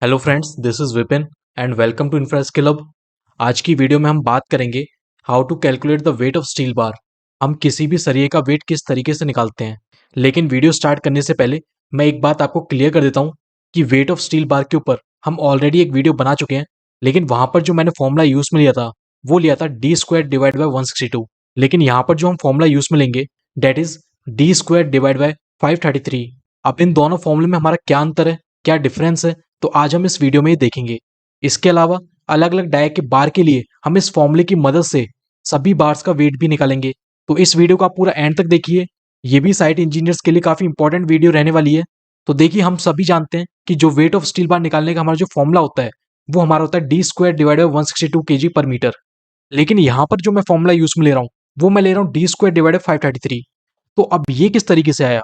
Hello friends, this is Vipin and welcome to Infraskill Hub. आज की video में हम बात करेंगे how to calculate the weight of steel bar. हम किसी भी सरिये का वेट किस तरीके से निकालते हैं। लेकिन वीडियो स्टार्ट करने से पहले मैं एक बात आपको क्लियर कर देता हूँ कि वेट ऑफ स्टील बार के ऊपर हम ऑलरेडी एक वीडियो बना चुके हैं। लेकिन वहां पर जो मैंने फॉर्मूला यूज में लिया था वो लिया था डी स्क्वायर डिवाइड बाई 162। लेकिन यहाँ पर जो हम फॉर्मूला यूज में लेंगे that is D square divide by 533। अब इन दोनों फॉर्मूले में हमारा क्या अंतर है, क्या डिफरेंस है, तो आज हम इस वीडियो में ही देखेंगे। इसके अलावा अलग अलग डाय के बार के लिए हम इस फॉर्मूले की मदद से सभी बार्स का वेट भी निकालेंगे। तो इस वीडियो को आप पूरा एंड तक देखिए। ये भी साइट इंजीनियर्स के लिए काफी इंपॉर्टेंट वीडियो रहने वाली है। तो देखिए, हम सभी जानते हैं कि जो वेट ऑफ स्टील बार निकालने का हमारा जो फॉर्मूला होता है वो हमारा होता है D square divide by 162 kg पर मीटर। लेकिन यहाँ पर जो मैं फॉर्मूला यूज में ले रहा हूँ वो मैं ले रहा हूँ डी स्क्वायर डिवाइड बाई 533। तो अब ये किस तरीके से आया?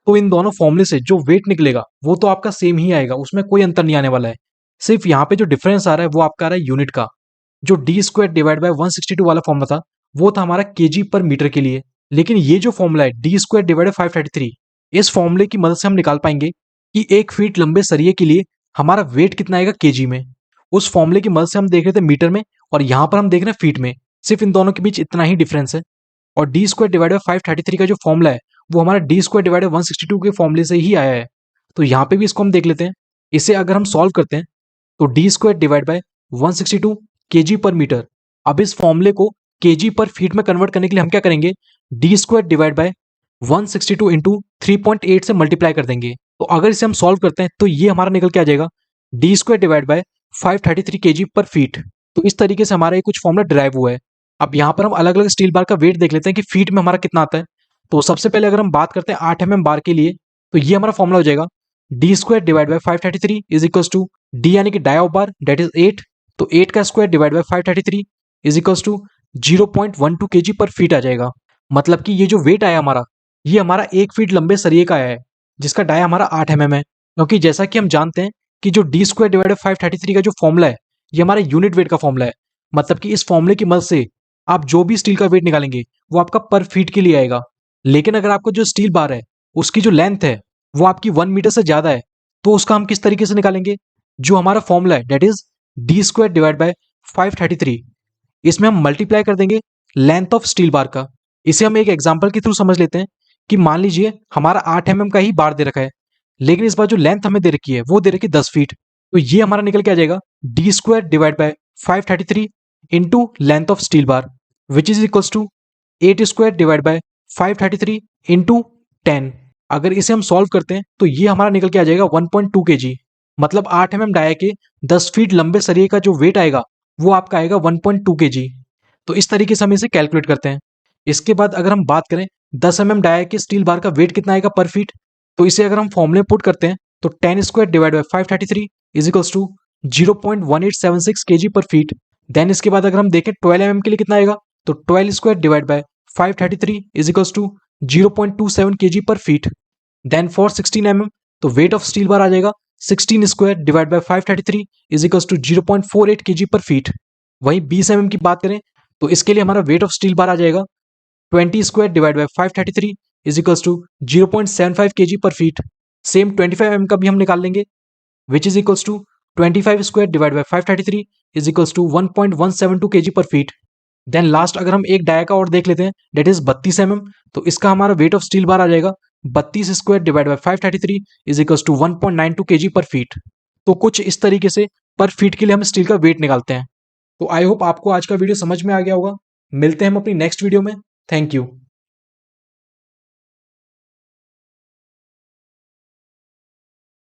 तो इन दोनों फॉर्मूले से जो वेट निकलेगा वो तो आपका सेम ही आएगा, उसमें कोई अंतर नहीं आने वाला है। सिर्फ यहाँ पे जो डिफरेंस आ रहा है वो आपका आ रहा है यूनिट का। जो डी स्क्वायर डिवाइड बाय 162 वाला फॉर्मूला था वो था हमारा केजी पर मीटर के लिए। लेकिन ये जो फॉर्मूला है डी स्क्वायर डिवाइड बाय 533, इस फॉर्मूले की मदद से हम निकाल पाएंगे कि 1 फीट लंबे सरिये के लिए हमारा वेट कितना आएगा केजी में। उस फॉर्मूले की मदद से हम देख रहे थे मीटर में और यहाँ पर हम देख रहे हैं फीट में। सिर्फ इन दोनों के बीच इतना ही डिफरेंस है। और डी स्क्वायर डिवाइड बाय 533 का जो फॉर्मूला है वो हमारा डी स्क्वायर डिवाइड बाय 162 के फॉर्मूले से ही आया है। तो यहाँ पे भी इसको हम देख लेते हैं। इसे अगर हम सॉल्व करते हैं तो D square divide bye 162 KG पर मीटर। अब इस फॉर्मूले को केजी पर फीट में कन्वर्ट करने के लिए हम क्या करेंगे, D square divide bye 162 into 3.8 से मल्टीप्लाई कर देंगे। तो अगर इसे हम सॉल्व करते हैं तो ये हमारा निकल के आ जाएगा D square divide by 533 KG पर फीट। तो इस तरीके से हमारा ये कुछ फॉर्मूला ड्राइव हुआ है। अब यहाँ पर हम अलग अलग स्टील बार का वेट देख लेते हैं कि फीट में हमारा कितना आता है। तो सबसे पहले अगर हम बात करते हैं 8 mm बार के लिए तो ये हमारा फॉर्मूला हो जाएगा D square divide by 533 is equal to D यानी कि dia of bar that is 8। तो 8 का square divide by 533 is equal to 0.12 kg पर फीट आ जाएगा। मतलब कि ये जो वेट आया हमारा ये हमारा 1 फीट लंबे सरिये का आया है जिसका डाया हमारा 8 mm है। क्योंकि जैसा कि हम जानते हैं कि जो डी स्क्वायर डिवाइड बाय 533 का जो फॉर्मूला है ये हमारा यूनिट वेट का फॉर्मूला है। मतलब कि इस फॉर्मूले की मदद से आप जो भी स्टील का वेट निकालेंगे वो आपका पर फीट के लिए आएगा। लेकिन अगर आपको जो स्टील बार है उसकी जो लेंथ है वो आपकी 1 मीटर से ज्यादा है तो उसका हम किस तरीके से निकालेंगे? जो हमारा फॉर्मूला है that is D square divide by 533, इसमें हम मल्टीप्लाई कर देंगे लेंथ ऑफ स्टील बार का। इसे हम एक एग्जांपल के थ्रू समझ लेते हैं कि मान लीजिए हमारा 8 mm का ही बार दे रखा है लेकिन इस बार जो लेंथ हमें दे रखी है वो दे रखी है 10 फीट। तो ये हमारा निकल के आ जाएगा D square divide by 533 into length of steel bar which is equals to 8 square divide by 533 into 10। अगर इसे हम सॉल्व करते हैं तो ये हमारा निकल के आ जाएगा 1.2 kg। मतलब 8 mm डाया के 10 फीट लंबे सरिये का जो वेट आएगा वो आपका आएगा 1.2 kg। तो इस तरीके से हम इसे कैलकुलेट करते हैं। इसके बाद अगर हम बात करें 10 mm डाया के स्टील बार का वेट कितना आएगा पर फीट, तो इसे अगर हम फॉर्मूले पुट करते हैं तो 10 square divide by 533 is equals to 0.1876 kg पर फीट। देन इसके बाद अगर हम देखें 12 mm के लिए कितना आएगा तो 12 square divide by 533 is equals to 0.27 kg पर फीट। देन फॉर 16 mm तो वेट ऑफ स्टील बार आ जाएगा 16 square divide by 533 is equals to 0.48 kg पर फीट। वहीं 20 mm की बात करें तो इसके लिए हमारा वेट ऑफ स्टील बार आ जाएगा 20 square divide by 533 is equals to 0.75 kg पर फीट। सेम 25 mm का भी हम निकाल लेंगे which is equals to 25 square divide by 533 is equals to 1.172 kg पर फीट। देन लास्ट अगर हम एक डाया का और देख लेते हैं डेट इज 32 mm, तो इसका हमारा वेट ऑफ स्टील बार आ जाएगा 32 square divide by 533 is equals to 1.92 kg पर फीट। तो कुछ इस तरीके से पर फीट के लिए हम स्टील का वेट निकालते हैं। तो आई होप आपको आज का वीडियो समझ में आ गया होगा। मिलते हैं हम अपनी नेक्स्ट वीडियो में। Thank you.